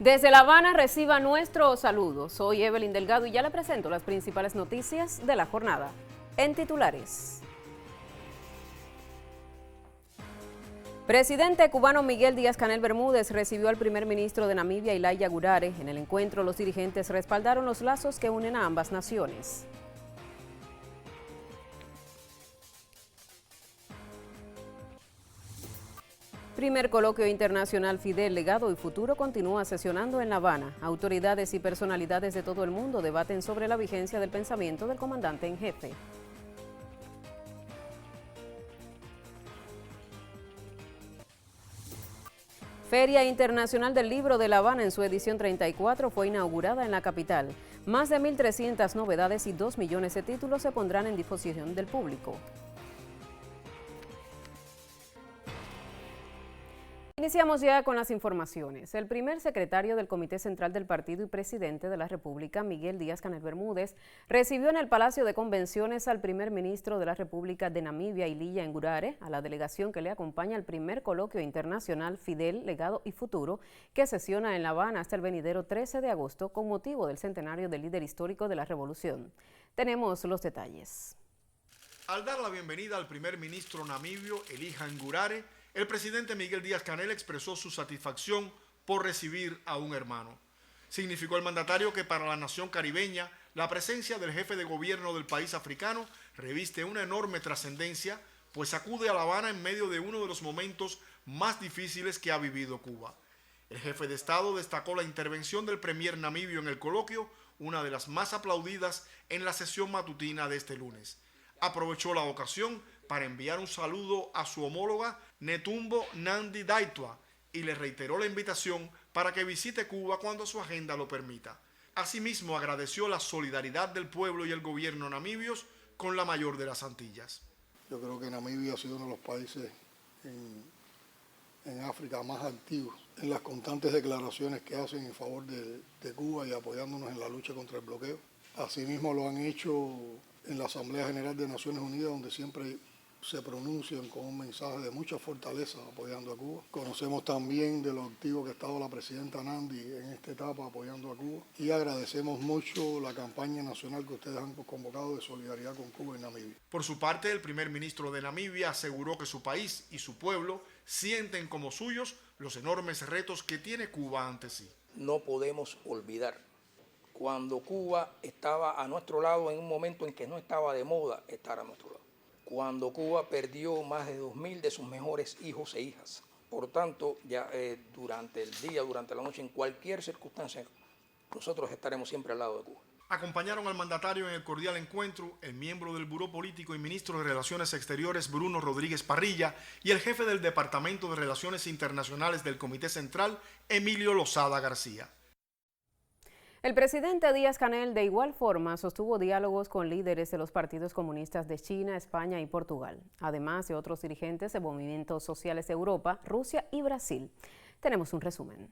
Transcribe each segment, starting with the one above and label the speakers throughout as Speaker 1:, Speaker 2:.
Speaker 1: Desde La Habana reciba nuestro saludo. Soy Evelyn Delgado y ya le presento las principales noticias de la jornada. En titulares. Presidente cubano Miguel Díaz-Canel Bermúdez recibió al primer ministro de Namibia, Ilia Gurare. En el encuentro, los dirigentes respaldaron los lazos que unen a ambas naciones. Primer coloquio internacional Fidel, Legado y Futuro continúa sesionando en La Habana. Autoridades y personalidades de todo el mundo debaten sobre la vigencia del pensamiento del comandante en jefe. Feria Internacional del Libro de La Habana en su edición 34 fue inaugurada en la capital. Más de 1.300 novedades y 2 millones de títulos se pondrán en disposición del público. Iniciamos ya con las informaciones. El primer secretario del Comité Central del Partido y presidente de la República, Miguel Díaz-Canel Bermúdez, recibió en el Palacio de Convenciones al primer ministro de la República de Namibia, Ilia Gurare, a la delegación que le acompaña al primer coloquio internacional Fidel, Legado y Futuro, que sesiona en La Habana hasta el venidero 13 de agosto con motivo del centenario del líder histórico de la Revolución. Tenemos los detalles.
Speaker 2: Al dar la bienvenida al primer ministro namibio, Ilia Gurare, el presidente Miguel Díaz-Canel expresó su satisfacción por recibir a un hermano. Significó el mandatario que para la nación caribeña la presencia del jefe de gobierno del país africano reviste una enorme trascendencia, pues acude a La Habana en medio de uno de los momentos más difíciles que ha vivido Cuba. El jefe de Estado destacó la intervención del premier namibio en el coloquio, una de las más aplaudidas en la sesión matutina de este lunes. Aprovechó la ocasión para enviar un saludo a su homóloga Netumbo Nandi-Ndaitwah y le reiteró la invitación para que visite Cuba cuando su agenda lo permita. Asimismo, agradeció la solidaridad del pueblo y el gobierno namibios con la mayor de las Antillas.
Speaker 3: Yo creo que Namibia ha sido uno de los países en África más activos en las constantes declaraciones que hacen en favor de Cuba y apoyándonos en la lucha contra el bloqueo. Asimismo lo han hecho en la Asamblea General de Naciones Unidas, donde siempre se pronuncian con un mensaje de mucha fortaleza apoyando a Cuba. Conocemos también de lo activo que ha estado la presidenta Nandi en esta etapa apoyando a Cuba y agradecemos mucho la campaña nacional que ustedes han convocado de solidaridad con Cuba y Namibia.
Speaker 2: Por su parte, el primer ministro de Namibia aseguró que su país y su pueblo sienten como suyos los enormes retos que tiene Cuba ante sí.
Speaker 4: No podemos olvidar cuando Cuba estaba a nuestro lado en un momento en que no estaba de moda estar a nuestro lado. Cuando Cuba perdió más de 2.000 de sus mejores hijos e hijas. Por tanto, ya durante el día, durante la noche, en cualquier circunstancia, nosotros estaremos siempre al lado de Cuba.
Speaker 2: Acompañaron al mandatario en el cordial encuentro el miembro del Buró Político y ministro de Relaciones Exteriores, Bruno Rodríguez Parrilla, y el jefe del Departamento de Relaciones Internacionales del Comité Central, Emilio Lozada García.
Speaker 1: El presidente Díaz-Canel de igual forma sostuvo diálogos con líderes de los partidos comunistas de China, España y Portugal, además de otros dirigentes de movimientos sociales de Europa, Rusia y Brasil. Tenemos un resumen.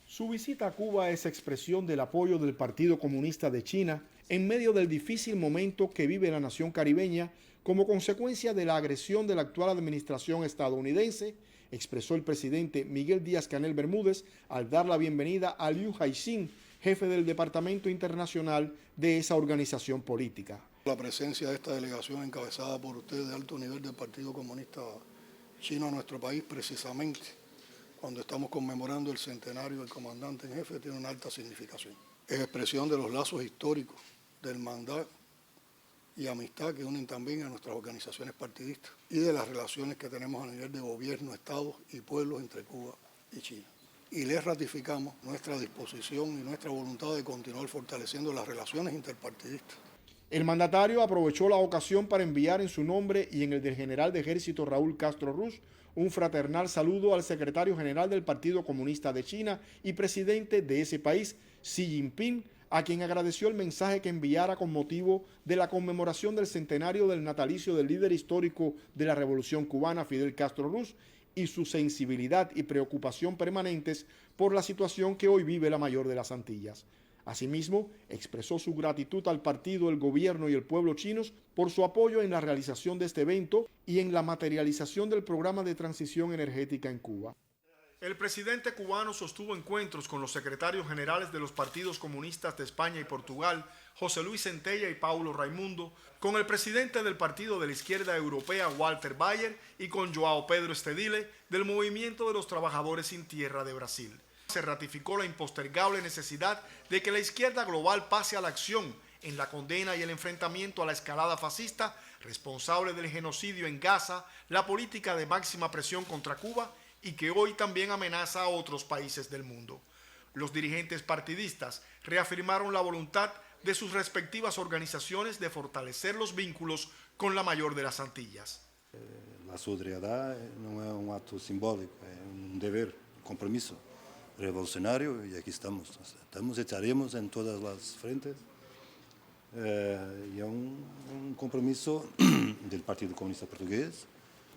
Speaker 2: Su visita a Cuba es expresión del apoyo del Partido Comunista de China en medio del difícil momento que vive la nación caribeña como consecuencia de la agresión de la actual administración estadounidense, expresó el presidente Miguel Díaz-Canel Bermúdez al dar la bienvenida a Liu Haixin, jefe del Departamento Internacional de esa organización política.
Speaker 3: La presencia de esta delegación encabezada por usted de alto nivel del Partido Comunista Chino en nuestro país, precisamente cuando estamos conmemorando el centenario del comandante en jefe, tiene una alta significación. Es expresión de los lazos históricos, del mandato y amistad que unen también a nuestras organizaciones partidistas y de las relaciones que tenemos a nivel de gobierno, estados y pueblos entre Cuba y China. Y les ratificamos nuestra disposición y nuestra voluntad de continuar fortaleciendo las relaciones interpartidistas.
Speaker 2: El mandatario aprovechó la ocasión para enviar en su nombre y en el del general de ejército Raúl Castro Ruz un fraternal saludo al secretario general del Partido Comunista de China y presidente de ese país, Xi Jinping, a quien agradeció el mensaje que enviara con motivo de la conmemoración del centenario del natalicio del líder histórico de la Revolución Cubana, Fidel Castro Ruz, y su sensibilidad y preocupación permanentes por la situación que hoy vive la mayor de las Antillas. Asimismo, expresó su gratitud al partido, el gobierno y el pueblo chinos por su apoyo en la realización de este evento y en la materialización del programa de transición energética en Cuba. El presidente cubano sostuvo encuentros con los secretarios generales de los partidos comunistas de España y Portugal, José Luis Centella y Paulo Raimundo, con el presidente del Partido de la Izquierda Europea, Walter Bayer, y con João Pedro Estedile, del Movimiento de los Trabajadores Sin Tierra de Brasil. Se ratificó la impostergable necesidad de que la izquierda global pase a la acción en la condena y el enfrentamiento a la escalada fascista responsable del genocidio en Gaza, la política de máxima presión contra Cuba y que hoy también amenaza a otros países del mundo. Los dirigentes partidistas reafirmaron la voluntad de sus respectivas organizaciones de fortalecer los vínculos con la mayor de las Antillas.
Speaker 5: La solidaridad no es un acto simbólico, es un deber, un compromiso revolucionario y aquí estamos. Estaremos en todas las frentes y es un compromiso del Partido Comunista Portugués,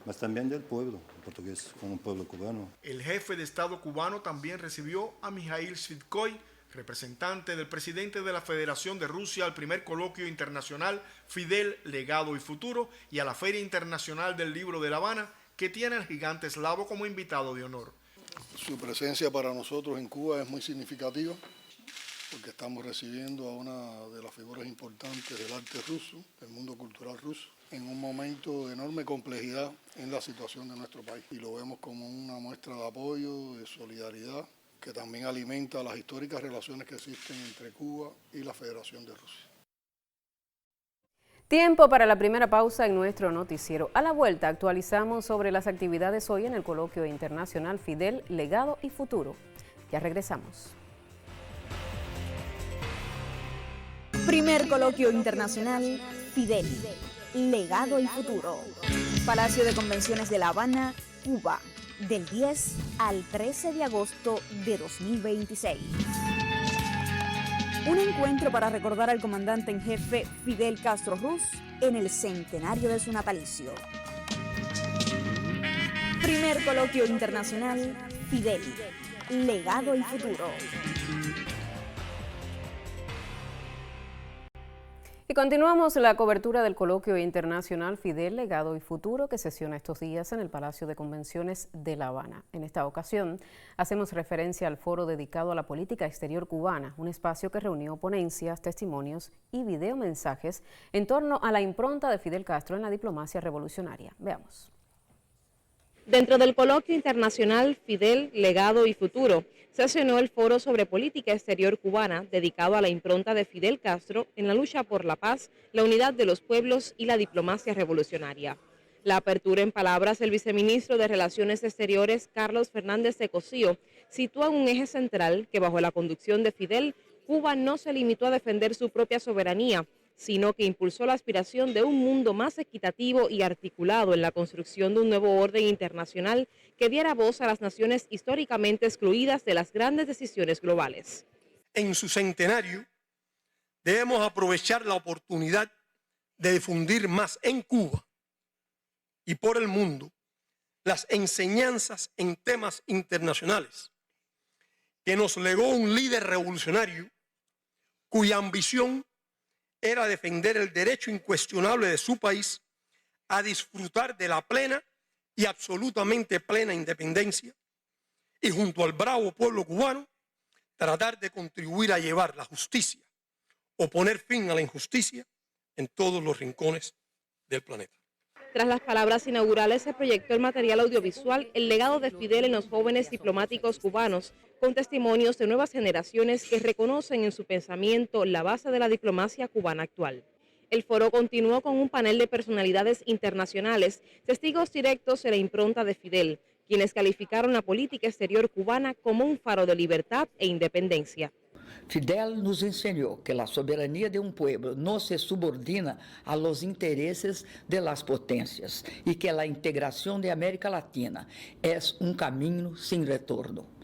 Speaker 5: mas también del pueblo portugués con el pueblo cubano.
Speaker 2: El jefe de Estado cubano también recibió a Mikhail Svidkoy, representante del presidente de la Federación de Rusia al primer coloquio internacional Fidel, Legado y Futuro y a la Feria Internacional del Libro de La Habana, que tiene al gigante eslavo como invitado de honor.
Speaker 3: Su presencia para nosotros en Cuba es muy significativa porque estamos recibiendo a una de las figuras importantes del arte ruso, del mundo cultural ruso, en un momento de enorme complejidad en la situación de nuestro país. Y lo vemos como una muestra de apoyo, de solidaridad, que también alimenta las históricas relaciones que existen entre Cuba y la Federación de Rusia.
Speaker 1: Tiempo para la primera pausa en nuestro noticiero. A la vuelta actualizamos sobre las actividades hoy en el Coloquio Internacional Fidel, Legado y Futuro. Ya regresamos.
Speaker 6: Primer Coloquio Internacional Fidel, Legado y Futuro. Palacio de Convenciones de La Habana, Cuba, del 10 al 13 de agosto de 2026. Un encuentro para recordar al comandante en jefe Fidel Castro Ruz en el centenario de su natalicio. Primer Coloquio Internacional Fidel, Legado y Futuro.
Speaker 1: Y continuamos la cobertura del Coloquio Internacional Fidel, Legado y Futuro que sesiona estos días en el Palacio de Convenciones de La Habana. En esta ocasión hacemos referencia al foro dedicado a la política exterior cubana, un espacio que reunió ponencias, testimonios y videomensajes en torno a la impronta de Fidel Castro en la diplomacia revolucionaria. Veamos.
Speaker 7: Dentro del Coloquio Internacional Fidel, Legado y Futuro, sesionó el foro sobre política exterior cubana dedicado a la impronta de Fidel Castro en la lucha por la paz, la unidad de los pueblos y la diplomacia revolucionaria. La apertura en palabras del viceministro de Relaciones Exteriores, Carlos Fernández de Cosío, sitúa un eje central que bajo la conducción de Fidel, Cuba no se limitó a defender su propia soberanía, sino que impulsó la aspiración de un mundo más equitativo y articulado en la construcción de un nuevo orden internacional que diera voz a las naciones históricamente excluidas de las grandes decisiones globales.
Speaker 8: En su centenario, debemos aprovechar la oportunidad de difundir más en Cuba y por el mundo las enseñanzas en temas internacionales que nos legó un líder revolucionario cuya ambición era defender el derecho incuestionable de su país a disfrutar de la plena y absolutamente plena independencia y junto al bravo pueblo cubano tratar de contribuir a llevar la justicia o poner fin a la injusticia en todos los rincones del planeta.
Speaker 7: Tras las palabras inaugurales se proyectó el material audiovisual El legado de Fidel en los jóvenes diplomáticos cubanos, con testimonios de nuevas generaciones que reconocen en su pensamiento la base de la diplomacia cubana actual. El foro continuó con un panel de personalidades internacionales, testigos directos de la impronta de Fidel, quienes calificaron la política exterior cubana como un faro de libertad e independencia.
Speaker 9: Fidel nos enseñó que la soberanía de un pueblo no se subordina a los intereses de las potencias y que la integración de América Latina es un camino sin retorno.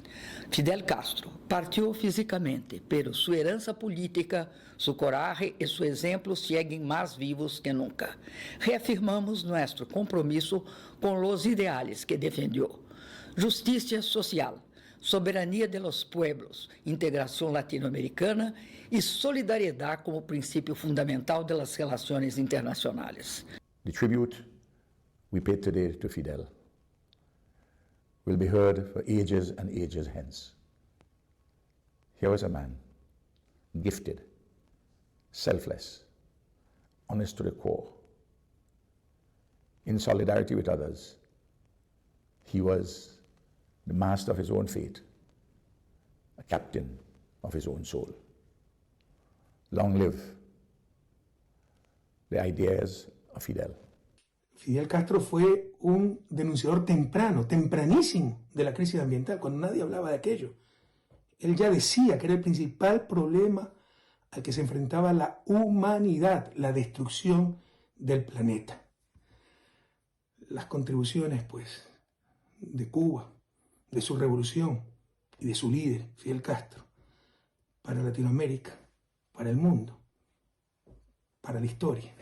Speaker 9: Fidel Castro partió físicamente, pero su heranza política, su coraje y su ejemplo siguen más vivos que nunca. Reafirmamos nuestro compromiso con los ideales que defendió: justicia social, soberanía de los pueblos, integración latinoamericana y solidaridad como principio fundamental de las relaciones internacionales.
Speaker 10: The tribute we pay today to Fidel will be heard for ages and ages hence. Here was a man, gifted, selfless, honest to the core. In solidarity with others, he was the master of his own fate, a captain of his own soul. Long live the ideas of Fidel.
Speaker 11: Fidel Castro fue un denunciador tempranísimo de la crisis ambiental, cuando nadie hablaba de aquello. Él ya decía que era el principal problema al que se enfrentaba la humanidad, la destrucción del planeta. Las contribuciones, pues, de Cuba, de su revolución y de su líder, Fidel Castro, para Latinoamérica, para el mundo, para la historia,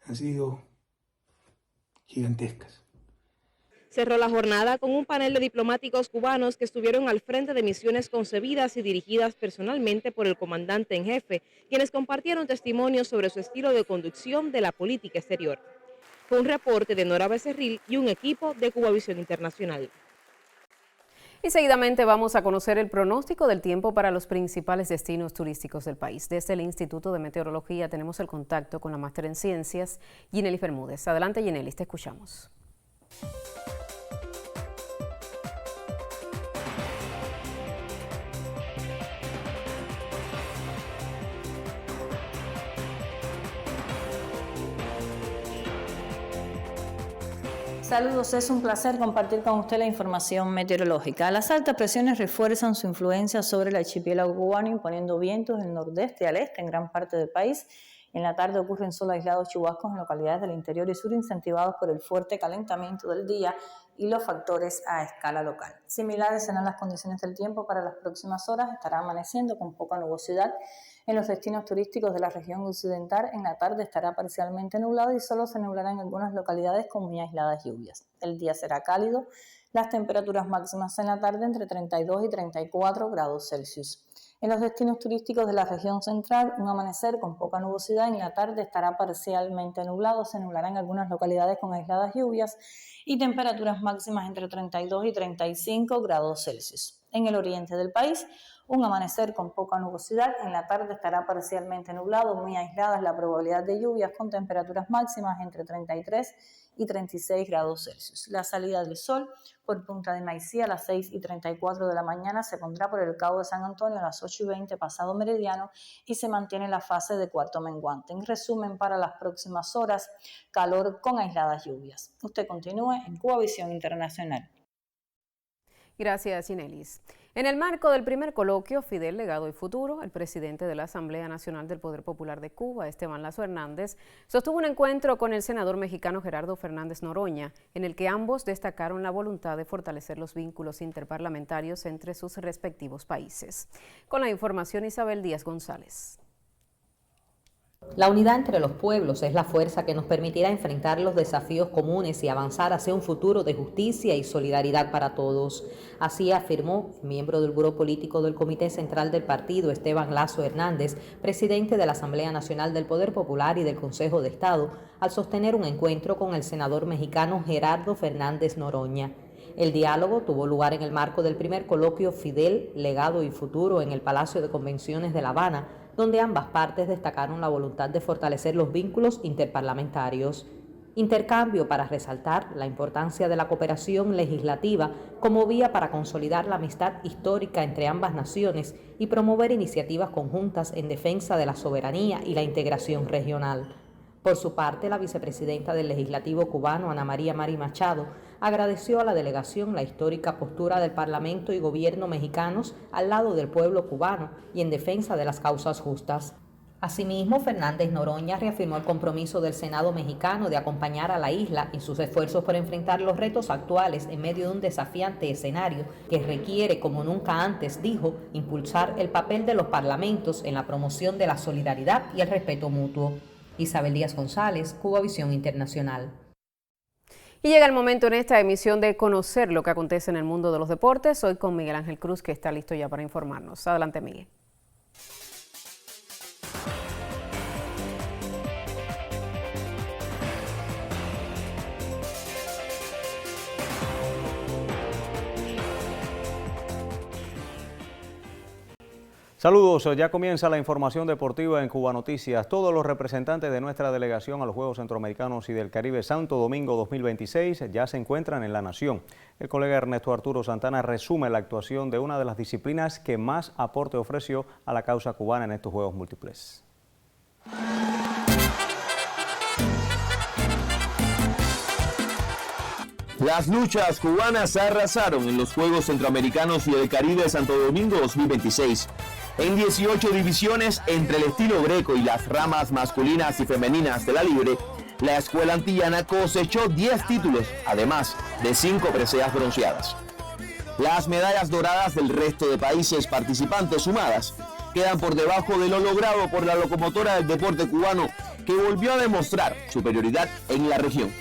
Speaker 11: han sido gigantescas.
Speaker 7: Cerró la jornada con un panel de diplomáticos cubanos que estuvieron al frente de misiones concebidas y dirigidas personalmente por el comandante en jefe, quienes compartieron testimonios sobre su estilo de conducción de la política exterior. Fue un reporte de Nora Becerril y un equipo de Cubavisión Internacional.
Speaker 1: Y seguidamente vamos a conocer el pronóstico del tiempo para los principales destinos turísticos del país. Desde el Instituto de Meteorología tenemos el contacto con la máster en ciencias, Ginelis Bermúdez. Adelante, Ginelis, te escuchamos.
Speaker 12: Saludos, es un placer compartir con usted la información meteorológica. Las altas presiones refuerzan su influencia sobre el archipiélago cubano, imponiendo vientos del nordeste al este en gran parte del país. En la tarde ocurren solo aislados chubascos en localidades del interior y sur, incentivados por el fuerte calentamiento del día y los factores a escala local. Similares serán las condiciones del tiempo para las próximas horas. Estará amaneciendo con poca nubosidad en los destinos turísticos de la región occidental. En la tarde estará parcialmente nublado y solo se nublará en algunas localidades con muy aisladas lluvias. El día será cálido, las temperaturas máximas en la tarde entre 32 y 34 grados Celsius. En los destinos turísticos de la región central, un amanecer con poca nubosidad. En la tarde estará parcialmente nublado, se nublará en algunas localidades con aisladas lluvias y temperaturas máximas entre 32 y 35 grados Celsius. En el oriente del país, un amanecer con poca nubosidad. En la tarde estará parcialmente nublado, muy aislada la probabilidad de lluvias con temperaturas máximas entre 33 y 36 grados Celsius. La salida del sol por Punta de Maicía a las 6 y 34 de la mañana se pondrá por el Cabo de San Antonio a las 8 y 20 pasado meridiano y se mantiene la fase de cuarto menguante. En resumen, para las próximas horas, calor con aisladas lluvias. Usted continúe en Cubavisión Internacional.
Speaker 1: Gracias, Ginelis. En el marco del primer coloquio Fidel, Legado y Futuro, el presidente de la Asamblea Nacional del Poder Popular de Cuba, Esteban Lazo Hernández, sostuvo un encuentro con el senador mexicano Gerardo Fernández Noroña, en el que ambos destacaron la voluntad de fortalecer los vínculos interparlamentarios entre sus respectivos países. Con la información, Isabel Díaz González.
Speaker 13: La unidad entre los pueblos es la fuerza que nos permitirá enfrentar los desafíos comunes y avanzar hacia un futuro de justicia y solidaridad para todos. Así afirmó el miembro del Buró Político del Comité Central del Partido, Esteban Lazo Hernández, presidente de la Asamblea Nacional del Poder Popular y del Consejo de Estado, al sostener un encuentro con el senador mexicano Gerardo Fernández Noroña. El diálogo tuvo lugar en el marco del primer coloquio Fidel, Legado y Futuro en el Palacio de Convenciones de La Habana, donde ambas partes destacaron la voluntad de fortalecer los vínculos interparlamentarios. Intercambio para resaltar la importancia de la cooperación legislativa como vía para consolidar la amistad histórica entre ambas naciones y promover iniciativas conjuntas en defensa de la soberanía y la integración regional. Por su parte, la vicepresidenta del Legislativo cubano, Ana María Mari Machado, agradeció a la delegación la histórica postura del Parlamento y Gobierno mexicanos al lado del pueblo cubano y en defensa de las causas justas. Asimismo, Fernández Noroña reafirmó el compromiso del Senado mexicano de acompañar a la isla en sus esfuerzos por enfrentar los retos actuales en medio de un desafiante escenario que requiere, como nunca antes, dijo, impulsar el papel de los parlamentos en la promoción de la solidaridad y el respeto mutuo. Isabel Díaz González, Cubavisión Internacional.
Speaker 1: Y llega el momento en esta emisión de conocer lo que acontece en el mundo de los deportes. Hoy con Miguel Ángel Cruz, que está listo ya para informarnos. Adelante, Miguel.
Speaker 14: Saludos, ya comienza la información deportiva en Cuba Noticias. Todos los representantes de nuestra delegación a los Juegos Centroamericanos y del Caribe Santo Domingo 2026 ya se encuentran en la nación. El colega Ernesto Arturo Santana resume la actuación de una de las disciplinas que más aporte ofreció a la causa cubana en estos Juegos Múltiples.
Speaker 15: Las luchas cubanas arrasaron en los Juegos Centroamericanos y del Caribe Santo Domingo 2026. En 18 divisiones entre el estilo greco y las ramas masculinas y femeninas de la libre, la escuela antillana cosechó 10 títulos, además de 5 preseas bronceadas. Las medallas doradas del resto de países participantes sumadas quedan por debajo de lo logrado por la locomotora del deporte cubano, que volvió a demostrar superioridad en la región.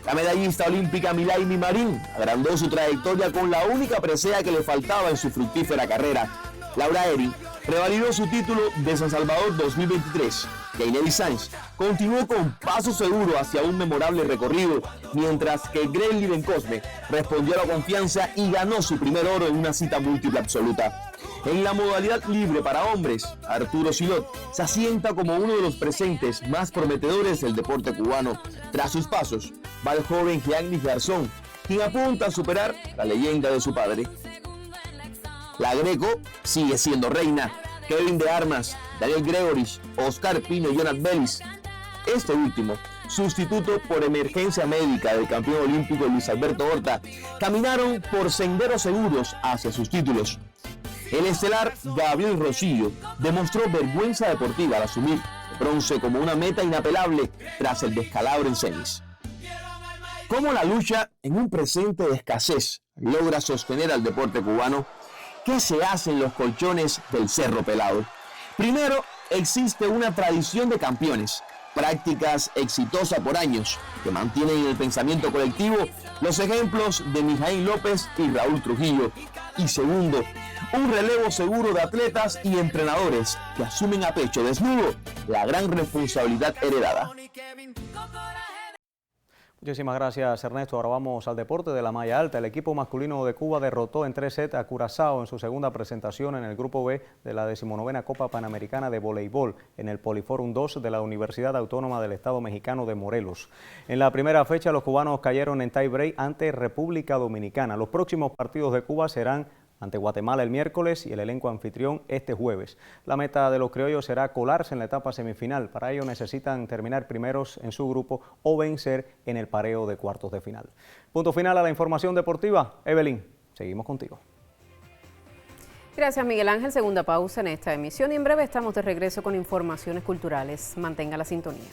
Speaker 15: La medallista olímpica Milaimi Marín agrandó su trayectoria con la única presea que le faltaba en su fructífera carrera. Laura Eri revalidó su título de San Salvador 2023. Yaineli Sáenz continuó con paso seguro hacia un memorable recorrido, mientras que Greg Lidencosme respondió a la confianza y ganó su primer oro en una cita múltiple absoluta. En la modalidad libre para hombres, Arturo Silot se asienta como uno de los presentes más prometedores del deporte cubano. Tras sus pasos, va el joven Giannis Garzón, quien apunta a superar la leyenda de su padre. La Greco sigue siendo reina. Kevin de Armas, Daniel Gregorich, Oscar Pino y Jonat Bellis. Este último, sustituto por emergencia médica del campeón olímpico Luis Alberto Horta, caminaron por senderos seguros hacia sus títulos. El estelar Gabriel Rosillo demostró vergüenza deportiva al asumir el bronce como una meta inapelable tras el descalabro en semis. ¿Cómo la lucha en un presente de escasez logra sostener al deporte cubano? ¿Qué se hace en los colchones del Cerro Pelado? Primero, existe una tradición de campeones, prácticas exitosas por años, que mantienen en el pensamiento colectivo los ejemplos de Mijaín López y Raúl Trujillo. Y segundo, un relevo seguro de atletas y entrenadores que asumen a pecho desnudo la gran responsabilidad heredada.
Speaker 14: Muchísimas gracias, Ernesto. Ahora vamos al deporte de la malla alta. El equipo masculino de Cuba derrotó en 3 sets a Curazao en su segunda presentación en el Grupo B de la 19ª Copa Panamericana de Voleibol en el Poliforum 2 de la Universidad Autónoma del Estado Mexicano de Morelos. En la primera fecha, los cubanos cayeron en tie-break ante República Dominicana. Los próximos partidos de Cuba serán ante Guatemala el miércoles y el elenco anfitrión este jueves. La meta de los criollos será colarse en la etapa semifinal. Para ello necesitan terminar primeros en su grupo o vencer en el pareo de cuartos de final. Punto final a la información deportiva. Evelyn, seguimos contigo.
Speaker 1: Gracias, Miguel Ángel. Segunda pausa en esta emisión y en breve estamos de regreso con informaciones culturales. Mantenga la sintonía.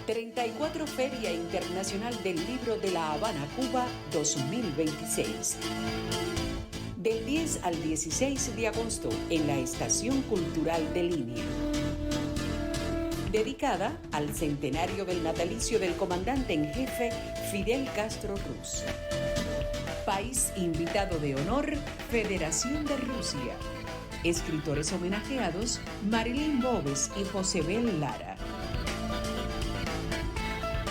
Speaker 16: 34 Feria Internacional del Libro de La Habana, Cuba, 2026. Del 10 al 16 de agosto en la Estación Cultural de Línea. Dedicada al centenario del natalicio del comandante en jefe Fidel Castro Ruz. País invitado de honor, Federación de Rusia. Escritores homenajeados, Marilyn Bobes y Josebel Lara.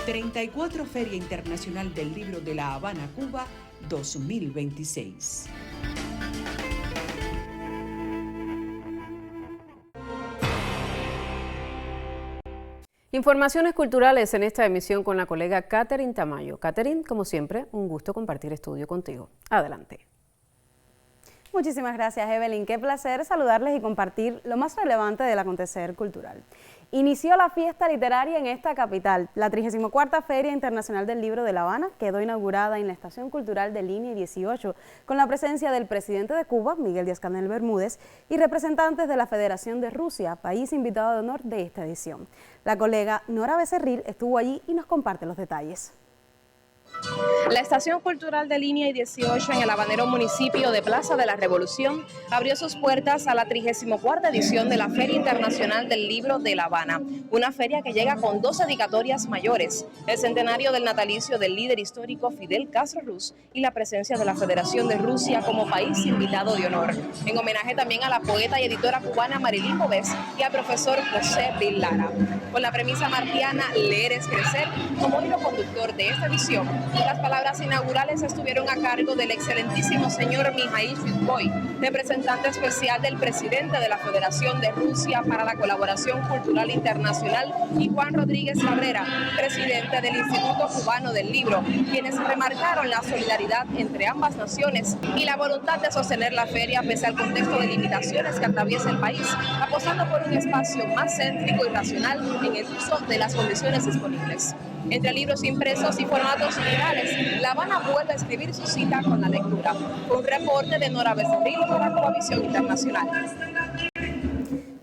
Speaker 16: 34 Feria Internacional del Libro de La Habana, Cuba, 2026.
Speaker 1: Informaciones culturales en esta emisión con la colega Catherine Tamayo. Catherine, como siempre, un gusto compartir estudio contigo. Adelante.
Speaker 17: Muchísimas gracias, Evelyn. Qué placer saludarles y compartir lo más relevante del acontecer cultural. Inició la fiesta literaria en esta capital. La 34ª Feria Internacional del Libro de La Habana quedó inaugurada en la Estación Cultural de Línea 18 con la presencia del presidente de Cuba, Miguel Díaz-Canel Bermúdez, y representantes de la Federación de Rusia, país invitado de honor de esta edición. La colega Nora Becerril estuvo allí y nos comparte los detalles.
Speaker 7: La Estación Cultural de Línea 18 en el habanero municipio de Plaza de la Revolución abrió sus puertas a la 34ª edición de la Feria Internacional del Libro de La Habana, una feria que llega con 2 dedicatorias mayores, el centenario del natalicio del líder histórico Fidel Castro Ruz y la presencia de la Federación de Rusia como país invitado de honor, en homenaje también a la poeta y editora cubana Marilyn Bobes y al profesor José Bill Lara. Con la premisa martiana Leer es crecer como hilo conductor de esta edición, Las palabras inaugurales estuvieron a cargo del excelentísimo señor Mijail Shvitskoy, representante especial del presidente de la Federación de Rusia para la Colaboración Cultural Internacional, y Juan Rodríguez Cabrera, presidente del Instituto Cubano del Libro, quienes remarcaron la solidaridad entre ambas naciones y la voluntad de sostener la feria pese al contexto de limitaciones que atraviesa el país, apostando por un espacio más céntrico y racional en el uso de las condiciones disponibles. Entre libros impresos y formatos digitales, La Habana vuelve a escribir su cita con la lectura. Un reporte de Nora Becerril para Cubavisión Internacional.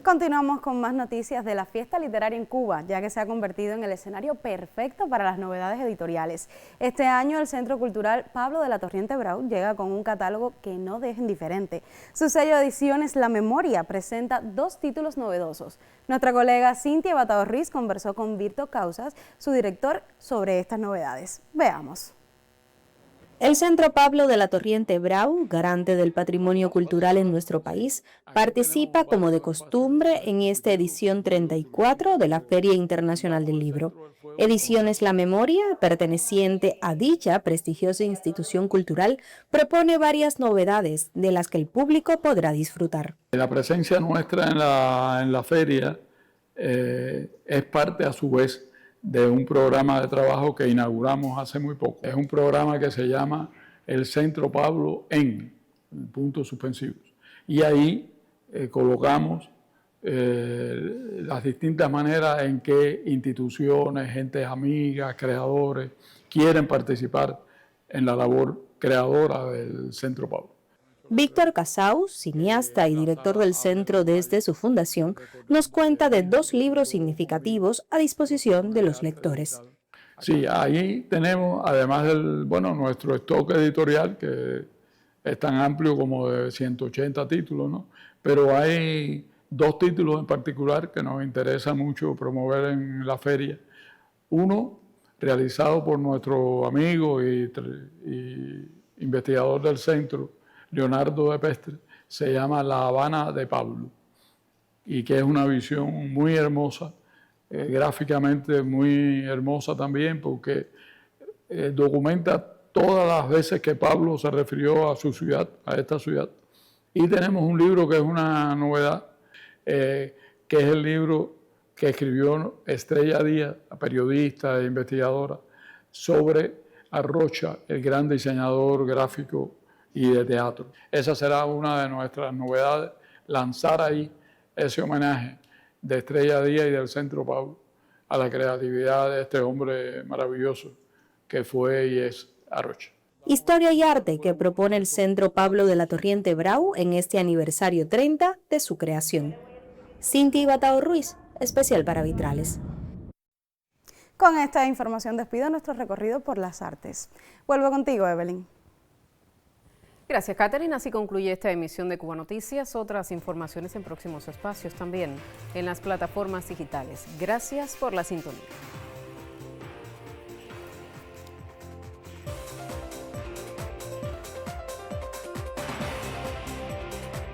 Speaker 17: Continuamos con más noticias de la fiesta literaria en Cuba, ya que se ha convertido en el escenario perfecto para las novedades editoriales. Este año el Centro Cultural Pablo de la Torriente Brau llega con un catálogo que no deja indiferente. Su sello de ediciones La Memoria presenta 2 títulos novedosos. Nuestra colega Cintia Batao Ruiz conversó con Virto Causas, su director, sobre estas novedades. Veamos.
Speaker 18: El Centro Pablo de la Torriente Brau, garante del patrimonio cultural en nuestro país, participa como de costumbre en esta edición 34 de la Feria Internacional del Libro. Ediciones La Memoria, perteneciente a dicha prestigiosa institución cultural, propone varias novedades de las que el público podrá disfrutar.
Speaker 19: La presencia nuestra en la feria es parte a su vez de un programa de trabajo que inauguramos hace muy poco. Es un programa que se llama el Centro Pablo en puntos suspensivos. Y ahí colocamos las distintas maneras en que instituciones, gentes amigas, creadores, quieren participar en la labor creadora del Centro Pablo.
Speaker 18: Víctor Casau, cineasta y director del centro desde su fundación, nos cuenta de 2 libros significativos a disposición de los lectores.
Speaker 19: Sí, ahí tenemos, además del, nuestro stock editorial, que es tan amplio como de 180 títulos, ¿no? Pero hay 2 títulos en particular que nos interesa mucho promover en la feria. Uno, realizado por nuestro amigo y investigador del centro, Leonardo de Pestre, se llama La Habana de Pablo, y que es una visión muy hermosa, gráficamente muy hermosa también, porque documenta todas las veces que Pablo se refirió a su ciudad, a esta ciudad. Y tenemos un libro que es una novedad, que es el libro que escribió Estrella Díaz, la periodista e investigadora, sobre Arrocha, el gran diseñador gráfico y de teatro. Esa será una de nuestras novedades, lanzar ahí ese homenaje de Estrella Díaz y del Centro Pablo a la creatividad de este hombre maravilloso que fue y es Arrocha.
Speaker 18: Historia y arte que propone el Centro Pablo de la Torriente Brau en este aniversario 30 de su creación. Cintia Batao Ruiz, especial para Vitrales.
Speaker 17: Con esta información despido nuestro recorrido por las artes. Vuelvo contigo, Evelyn.
Speaker 1: Gracias, Catherine. Así concluye esta emisión de Cuba Noticias. Otras informaciones en próximos espacios también en las plataformas digitales. Gracias por la sintonía.